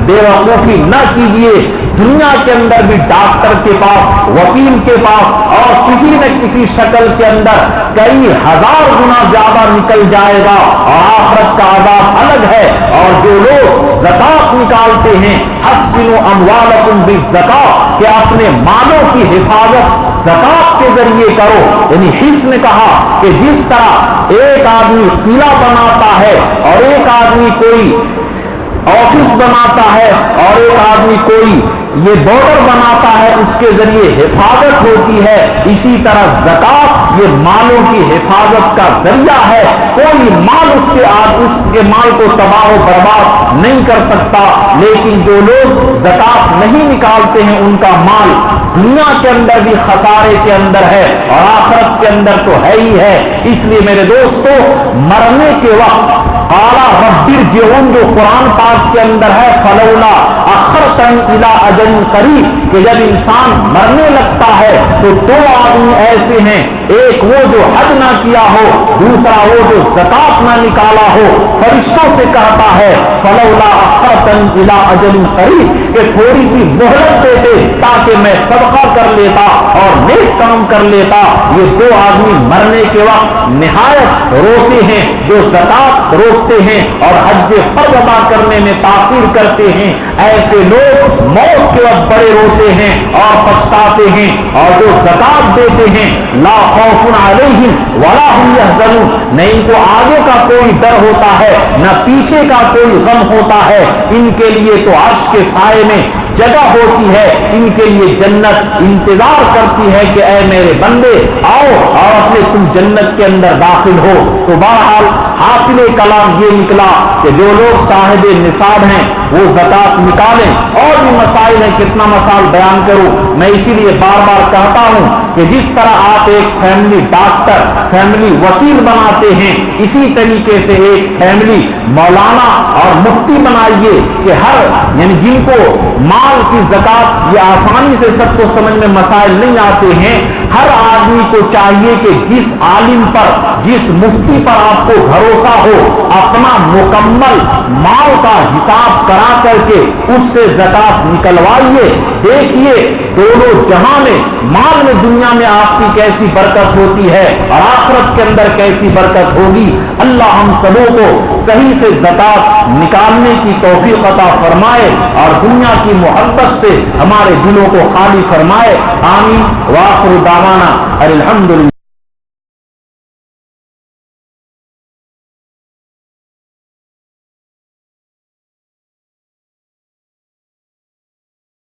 बेवकूफी न कीजिए। दुनिया के अंदर भी डॉक्टर के पास, वकील के पास और किसी न किसी शक्ल के अंदर कई हजार गुना ज्यादा निकल जाएगा और आखिरत का अज़ाब अलग है। और जो लोग ज़कात निकालते हैं, हस्सिनु अमवालकुम बिज़्ज़कात, कि अपने मालों की हिफाजत ज़कात के जरिए करो। यानी हिस्स ने कहा कि जिस तरह एक आदमी किला बनाता है और एक आदमी कोई ऑफिस बनाता है और एक आदमी कोई ये बॉर्डर बनाता है, उसके जरिए हिफाजत होती है, इसी तरह ज़कात ये मालों की हिफाजत का जरिया है। कोई माल उसके माल को तबाह व बर्बाद नहीं कर सकता। लेकिन जो लोग ज़कात नहीं निकालते हैं, उनका माल दुनिया के अंदर भी खसारे के अंदर है और आखिरत के अंदर तो है ही है। इसलिए मेरे दोस्तों, मरने के वक्त काला रब्बिरजिऊन जो कुरान पाक के अंदर है, फलौला अखरतनी इला अजल करीब, कि जब इंसान मरने लगता है तो दो आदमी ऐसे हैं, एक वो जो हज ना किया हो, दूसरा वो जो ज़कात ना निकाला हो। फरिश्तों से कहता है फलौला अखरतनी इला अजल करीब, कि थोड़ी सी मोहलत देते ताकि मैं सदका कर लेता और नेक काम कर लेता। ये दो आदमी मरने के वक्त निहायत रोते हैं, जो ज़कात रोकते हैं और हज फर्ज अदा करने में ताख़ीर करते हैं। ऐसे लोग मौत के वक्त बड़े रोते हैं और पछताते हैं। और जो ज़कात देते हैं, ला खौफुन अलैहिम वला हुम यहज़नून, न इनको आगे का कोई डर होता है, न पीछे का कोई गम होता है। इनके लिए तो अर्श के साए में जगह होती है, इनके लिए जन्नत इंतजार करती है कि ऐ मेरे बंदे आओ और अपने तुम जन्नत के अंदर दाखिल हो। तो बहरहाल हासिल कलाम ये निकला कि जो लोग साहिब निसाब हैं वो ज़कात निकालें। और भी मसाइल हैं, कितना मसाइल बयान करूं। मैं इसीलिए बार बार कहता हूं कि जिस तरह आप एक फैमिली डॉक्टर, फैमिली वकील बनाते हैं, इसी तरीके से एक फैमिली मौलाना और मुफ्ती बनाइए कि हर यानी जिनको माल की ज़कात ये आसानी से सबको समझ में मसाइल नहीं आते हैं, हर आदमी को चाहिए कि जिस आलिम पर, जिस मुफ्ती पर आपको भरोसा हो, अपना मुकम्मल माल का हिसाब करा करके उससे ज़कात निकलवाइए। देखिए दोनों जहां में, माल में दुनिया में आपकी कैसी बरकत होती है और आखिरत के अंदर कैसी बरकत होगी। अल्लाह हम सबों को सही से ज़कात निकालने की तौफीक अता फरमाए और दुनिया की मोहब्बत से हमारे दिलों को खाली फरमाए। आमीन। वाखिर दावाना अल्हम्दुलिल्लाह।